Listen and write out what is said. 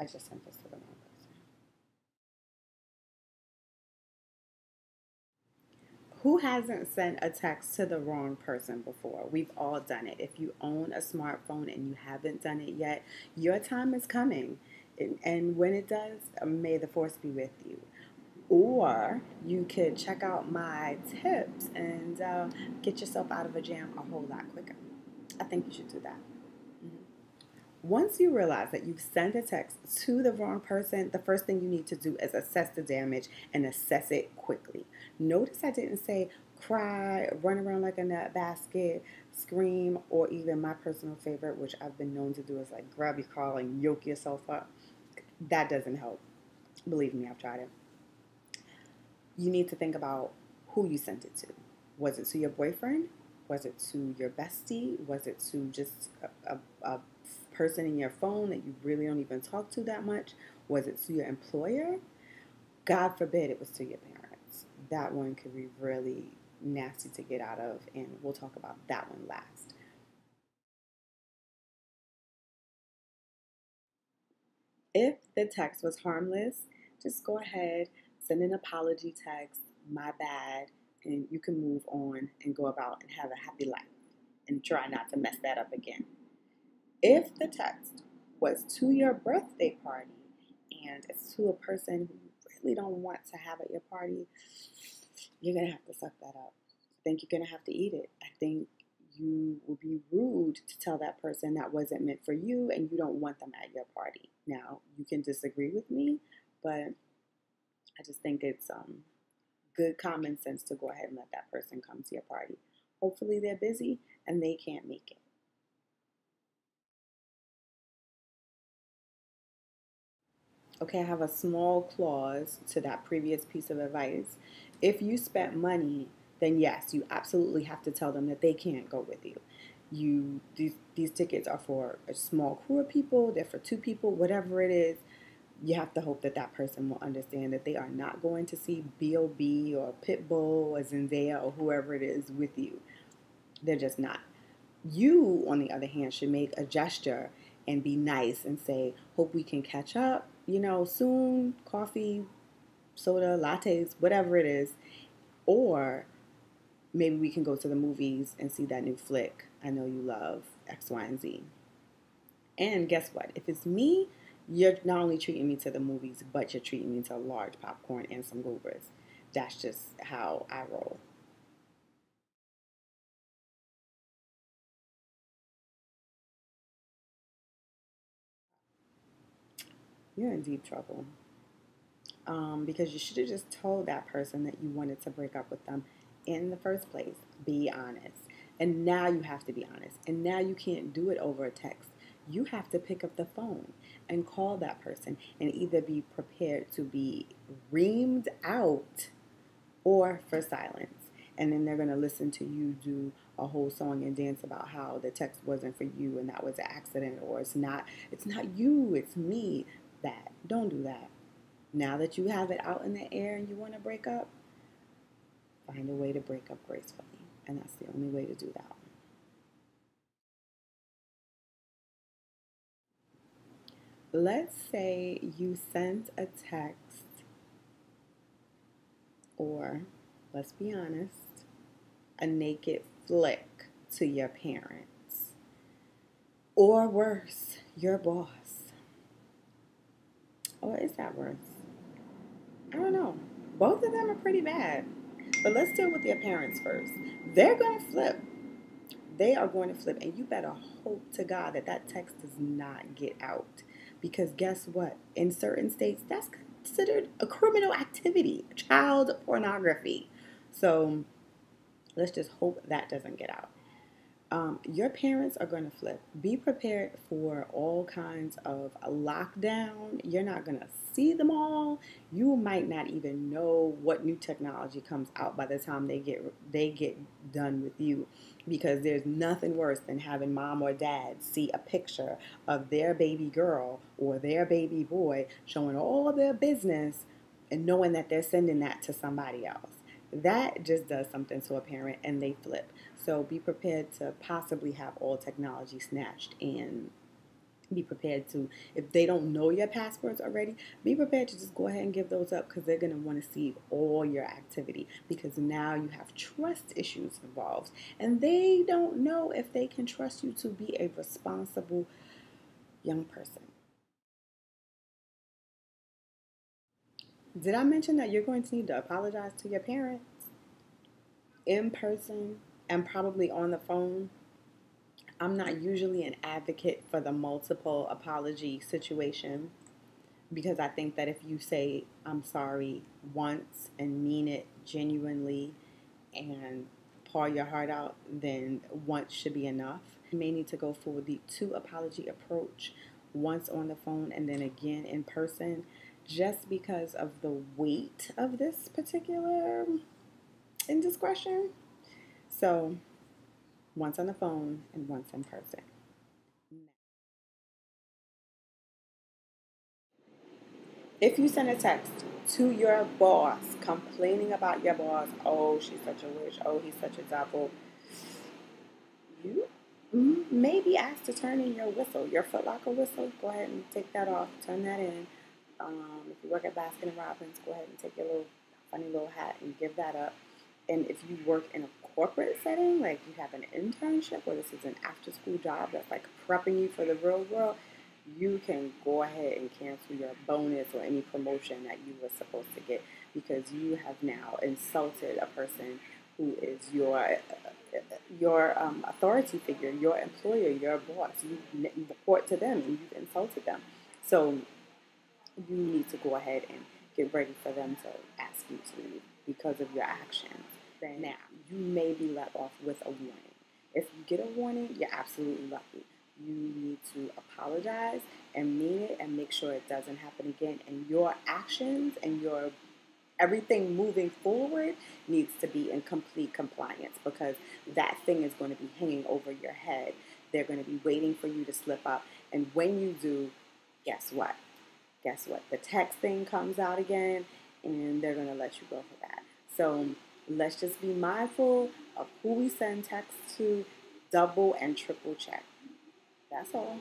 I just sent this to the wrong person. Who hasn't sent a text to the wrong person before? We've all done it. If you own a smartphone and you haven't done it yet, your time is coming. And when it does, may the force be with you. Or you could check out my tips and get yourself out of a jam a whole lot quicker. I think you should do that. Mhm. Once you realize that you've sent a text to the wrong person, the first thing you need to do is assess the damage and assess it quickly. Notice I didn't say cry, run around like a nut basket, scream, or even my personal favorite, which I've been known to do, is like grab your collar and yoke yourself up. That doesn't help. Believe me, I've tried it. You need to think about who you sent it to. Was it to your boyfriend? Was it to your bestie? Was it to just a person in your phone that you really don't even talk to that much? Was it to your employer? God forbid it was to your parents. That one could be really nasty to get out of, and we'll talk about that one last. If the text was harmless, just go ahead, send an apology text, my bad, and you can move on and go about and have a happy life and try not to mess that up again. If the text was to your birthday party and it's to a person who you really don't want to have at your party, you're going to have to suck that up. I think you're going to have to eat it. I think you will be rude to tell that person that wasn't meant for you and you don't want them at your party. Now, you can disagree with me, but I just think it's good common sense to go ahead and let that person come to your party. Hopefully, they're busy and they can't make it. Okay, I have a small clause to that previous piece of advice. If you spent money, then yes, you absolutely have to tell them that they can't go with you. These tickets are for a small crew of people, they're for two people, whatever it is. You have to hope that that person will understand that they are not going to see B.O.B. or Pitbull or Zendaya or whoever it is with you. They're just not. You, on the other hand, should make a gesture and be nice and say, hope we can catch up, soon, coffee, soda, lattes, whatever it is. Or maybe we can go to the movies and see that new flick. I know you love X, Y, and Z. And guess what? If it's me, you're not only treating me to the movies, but you're treating me to a large popcorn and some goobers. That's just how I roll. You're in deep trouble. Because you should have just told that person that you wanted to break up with them in the first place. Be honest. And now you have to be honest. And now you can't do it over a text. You have to pick up the phone and call that person and either be prepared to be reamed out or for silence. And then they're going to listen to you do a whole song and dance about how the text wasn't for you and that was an accident, or it's not you, it's me. That don't do that. Now that you have it out in the air and you want to break up, find a way to break up gracefully. And that's the only way to do that. Let's say you sent a text, or let's be honest, a naked flick to your parents. Or worse, your boss. Or is that worse? I don't know. Both of them are pretty bad. But let's deal with your parents first. They're going to flip. They are going to flip, and you better hope to God that that text does not get out. Because guess what? In certain states, that's considered a criminal activity, child pornography. So let's just hope that doesn't get out. Your parents are going to flip. Be prepared for all kinds of a lockdown. You're not going to see them all. You might not even know what new technology comes out by the time they get done with you, because there's nothing worse than having mom or dad see a picture of their baby girl or their baby boy showing all of their business and knowing that they're sending that to somebody else. That just does something to a parent and they flip. So be prepared to possibly have all technology snatched and Be prepared to, if they don't know your passwords already, be prepared to just go ahead and give those up, because they're going to want to see all your activity, because now you have trust issues involved, and they don't know if they can trust you to be a responsible young person. Did I mention that you're going to need to apologize to your parents in person and probably on the phone? I'm not usually an advocate for the multiple apology situation, because I think that if you say I'm sorry once and mean it genuinely and pour your heart out, then once should be enough. You may need to go for the two apology approach, once on the phone and then again in person, just because of the weight of this particular indiscretion. So, once on the phone and once in person. If you send a text to your boss complaining about your boss, oh, she's such a witch, oh, he's such a devil, you may be asked to turn in your whistle, your Foot Locker whistle. Go ahead and take that off, turn that in. If you work at Baskin and Robbins, go ahead and take your little funny little hat and give that up. And if you work in a corporate setting, like you have an internship or this is an after school job that's like prepping you for the real world, you can go ahead and cancel your bonus or any promotion that you were supposed to get, because you have now insulted a person who is your authority figure, your employer, your boss. You report to them and you've insulted them. So you need to go ahead and get ready for them to ask you to leave because of your actions. Now, you may be let off with a warning. If you get a warning, you're absolutely lucky. You need to apologize and mean it and make sure it doesn't happen again. And your actions and your everything moving forward needs to be in complete compliance, because that thing is going to be hanging over your head. They're going to be waiting for you to slip up. And when you do, guess what? Guess what? The text thing comes out again, and they're going to let you go for that. So let's just be mindful of who we send texts to, double and triple check. That's all.